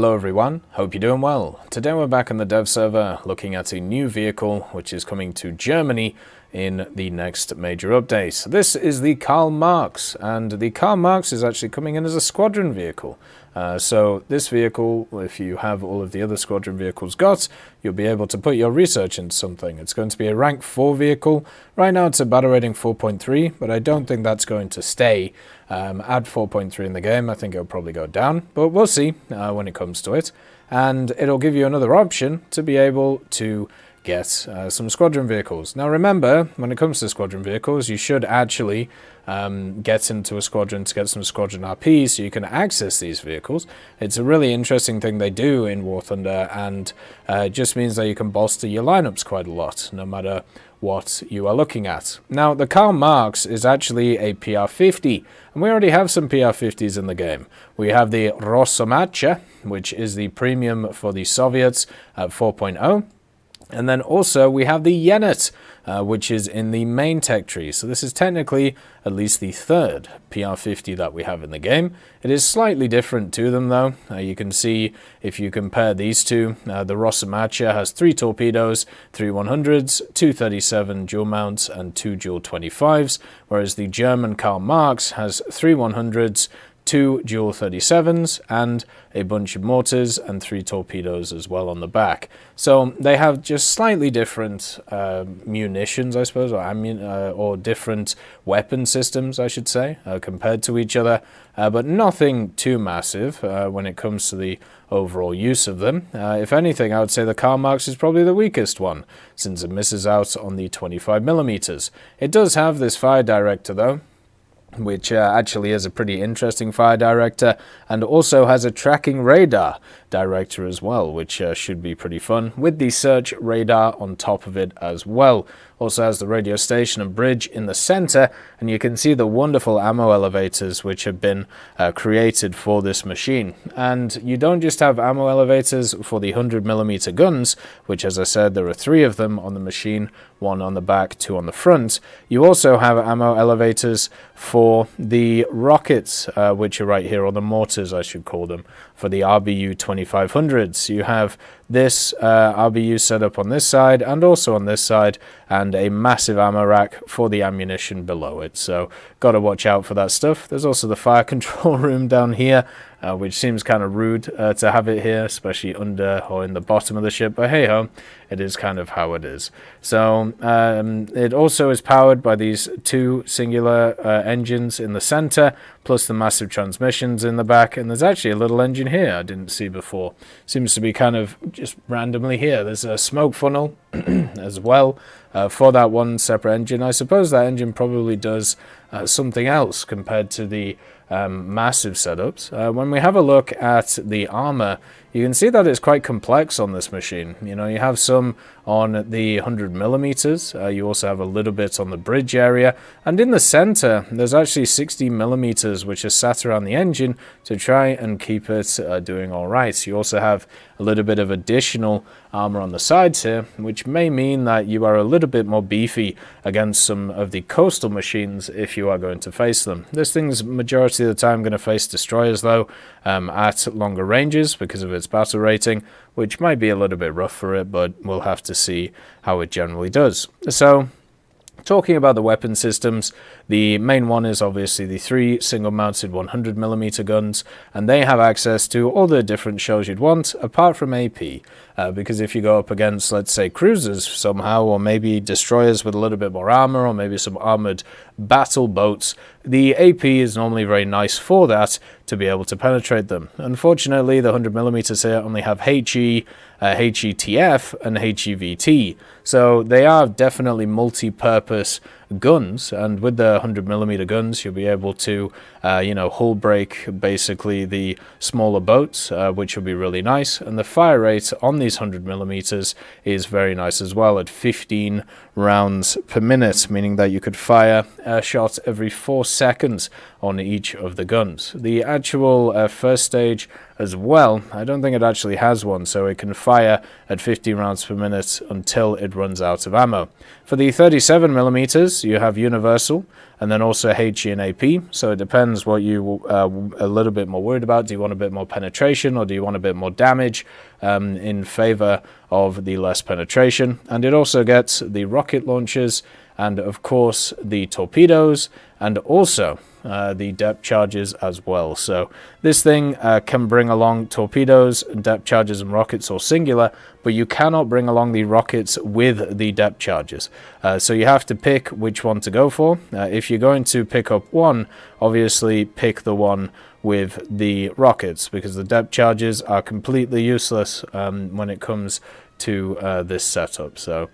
Hello everyone, hope you're doing well. Today we're back on the dev server looking at a new vehicle which is coming to Germany in the next major update. This is the Karl Marx, and the Karl Marx is actually coming in as a squadron vehicle. So this vehicle, if you have all of the other squadron vehicles got, you'll be able to put your research into something. It's going to be a rank 4 vehicle. Right now it's a battle rating 4.3, but I don't think that's going to stay at 4.3 in the game. I think it'll probably go down, but we'll see when it comes to it. And it'll give you another option to be able to get some squadron vehicles. Now remember, when it comes to squadron vehicles, you should actually get into a squadron to get some squadron RP so you can access these vehicles. It's a really interesting thing they do in War Thunder, and it just means that you can bolster your lineups quite a lot, no matter what you are looking at. Now, the Karl Marx is actually a PR50, and we already have some PR50s in the game. We have the Rosomacha, which is the premium for the Soviets at 4.0. And then also we have the Yenet, which is in the main tech tree. So this is technically at least the third PR50 that we have in the game. It is slightly different to them though. You can see if you compare these two, the Rosomacha has 3 torpedoes, 3 100s, 2 37 dual mounts and 2 dual 25s, whereas the German Karl Marx has 3 100s, 2 dual 37s and a bunch of mortars and 3 torpedoes as well on the back. So they have just slightly different munitions, I suppose, or different weapon systems, I should say, compared to each other, but nothing too massive when it comes to the overall use of them. If anything, I would say the Karl Marx is probably the weakest one, since it misses out on the 25mm. It does have this fire director though, which actually is a pretty interesting fire director, and also has a tracking radar director as well, which should be pretty fun, with the search radar on top of it as well. Also has the radio station and bridge in the center, and you can see the wonderful ammo elevators which have been created for this machine. And you don't just have ammo elevators for the 100mm guns, which, as I said, there are 3 of them on the machine, 1 on the back, 2 on the front. You also have ammo elevators for the rockets, which are right here, or the mortars I should call them, for the RBU 2500s. You have this RBU set up on this side and also on this side, and a massive ammo rack for the ammunition below it. So got to watch out for that stuff. There's also the fire control room down here, which seems kind of rude to have it here, especially under or in the bottom of the ship, but hey ho, it is kind of how it is. So it also is powered by these 2 singular engines in the center, plus the massive transmissions in the back, and there's actually a little engine here I didn't see before. Seems to be kind of just randomly here. There's a smoke funnel as well for that one separate engine. I suppose that engine probably does something else compared to the massive setups. When we have a look at the armor, you can see that it's quite complex on this machine. You know, you have some on the 100mm, you also have a little bit on the bridge area, and in the center there's actually 60mm which are sat around the engine to try and keep it doing alright. You also have a little bit of additional armor on the sides here, which may mean that you are a little bit more beefy against some of the coastal machines if you are going to face them. This thing's majority of the time going to face destroyers though, at longer ranges because of its battle rating, which might be a little bit rough for it, but we'll have to see how it generally does. So, talking about the weapon systems, the main one is obviously the 3 single-mounted 100mm guns, and they have access to all the different shells you'd want, apart from AP. Because if you go up against, let's say, cruisers somehow, or maybe destroyers with a little bit more armor, or maybe some armored battle boats, the AP is normally very nice for that, to be able to penetrate them. Unfortunately, the 100mm here only have HE, HETF, and HEVT, so they are definitely multi-purpose guns, and with the 100mm guns you'll be able to hull break basically the smaller boats, which will be really nice, and the fire rate on these 100mm is very nice as well, at 15 rounds per minute, meaning that you could fire a shot every 4 seconds on each of the guns. The actual first stage as well, I don't think it actually has one, so it can fire at 15 rounds per minute until it runs out of ammo. For the 37mm, torpedoes, you have universal, and then also HE and AP. So it depends what you are a little bit more worried about. Do you want a bit more penetration, or do you want a bit more damage, in favor of the less penetration? And it also gets the rocket launchers, and of course the torpedoes, and also the depth charges as well. So this thing can bring along torpedoes, depth charges, and rockets, all singular, but you cannot bring along the rockets with the depth charges. So you have to pick which one to go for. If you're going to pick up one, obviously pick the one with the rockets, because the depth charges are completely useless when it comes to this setup. So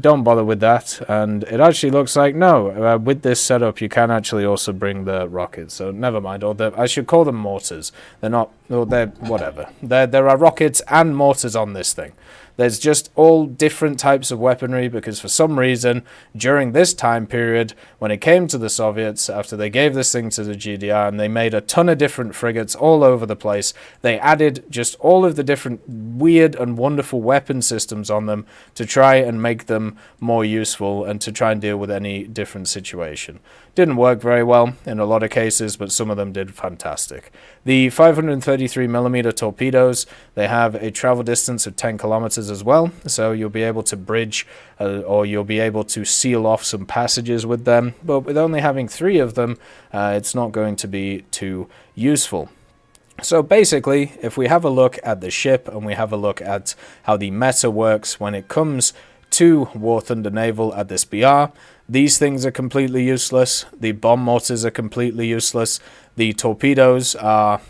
don't bother with that. And it actually looks like, no, with this setup you can actually also bring the rockets, so never mind. Or I should call them mortars. They're not, or they're whatever. There are rockets and mortars on this thing. There's just all different types of weaponry, because for some reason during this time period, when it came to the Soviets, after they gave this thing to the GDR and they made a ton of different frigates all over the place, they added just all of the different weird and wonderful weapon systems on them to try and make them more useful and to try and deal with any different situation. Didn't work very well in a lot of cases, but some of them did fantastic. The 533mm torpedoes, they have a travel distance of 10 kilometers as well, so you'll be able to bridge or you'll be able to seal off some passages with them, but with only having 3 of them, it's not going to be too useful. So basically, if we have a look at the ship and we have a look at how the meta works when it comes to War Thunder Naval at this BR, these things are completely useless. The bomb mortars are completely useless. The torpedoes are,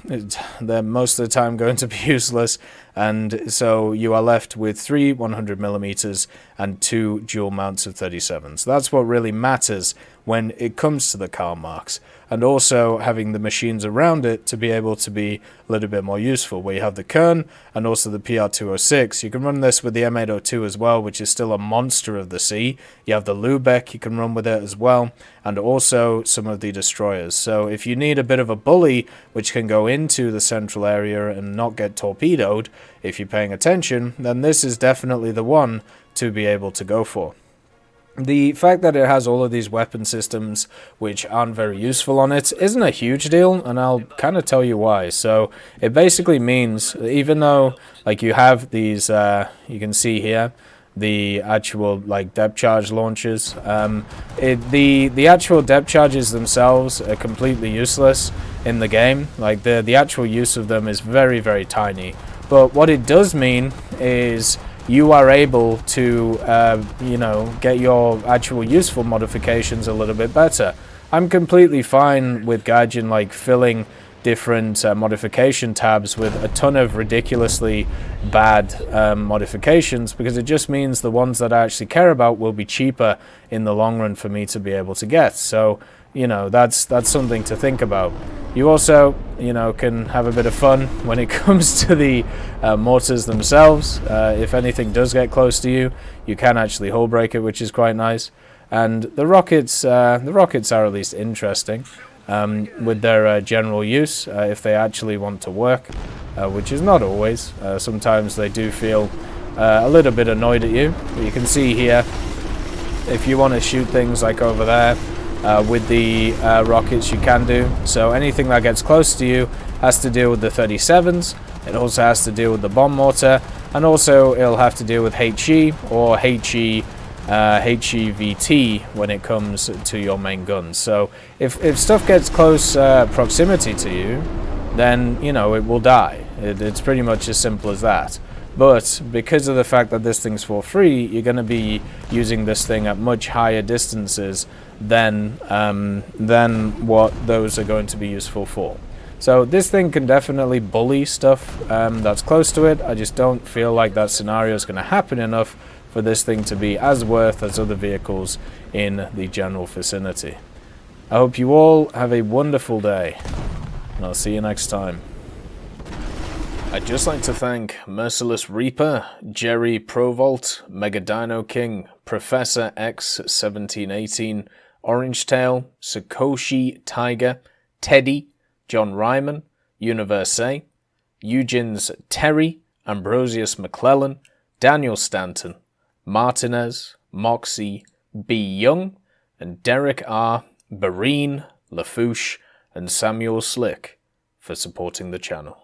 they're most of the time going to be useless, and so you are left with 3 100mm and 2 dual mounts of 37s. That's what really matters when it comes to the Karl Marx, and also having the machines around it to be able to be a little bit more useful, where you have the Kern and also the PR-206. You can run this with the M802 as well, which is still a monster of the sea. You have the Lubeck you can run with it as well, and also some of the destroyers. So if you need a bit of a bully which can go into the central area and not get torpedoed, if you're paying attention, then this is definitely the one to be able to go for. The fact that it has all of these weapon systems which aren't very useful on it isn't a huge deal, and I'll kind of tell you why. So it basically means, even though like you have these, you can see here, the actual like depth charge launchers, the actual depth charges themselves are completely useless in the game. Like the actual use of them is very, very tiny. But what it does mean is you are able to, you know, get your actual useful modifications a little bit better. I'm completely fine with Gaijin like filling different modification tabs with a ton of ridiculously bad modifications, because it just means the ones that I actually care about will be cheaper in the long run for me to be able to get. So, you know, that's something to think about. You also, you know, can have a bit of fun when it comes to the mortars themselves. If anything does get close to you, you can actually hull break it, which is quite nice. And the rockets are at least interesting with their general use, if they actually want to work, which is not always. Sometimes they do feel a little bit annoyed at you. But you can see here, if you want to shoot things like over there, with the rockets you can do. So anything that gets close to you has to deal with the 37s. It also has to deal with the bomb mortar, and also it'll have to deal with HE or HEVT when it comes to your main guns. So if stuff gets close proximity to you, then, you know, it will die. It's pretty much as simple as that. But because of the fact that this thing's for free, you're going to be using this thing at much higher distances than what those are going to be useful for. So this thing can definitely bully stuff that's close to it. I just don't feel like that scenario is going to happen enough for this thing to be as worth as other vehicles in the general vicinity. I hope you all have a wonderful day, and I'll see you next time. I'd just like to thank Merciless Reaper, Jerry Provolt, Mega Dino King, Professor X1718, Orange Tail, Sakoshi Tiger, Teddy, John Ryman, Universe, Eugen's Terry, Ambrosius McClellan, Daniel Stanton, Martinez, Moxie, B. Young, and Derek R., Bareen, Lafouche, and Samuel Slick for supporting the channel.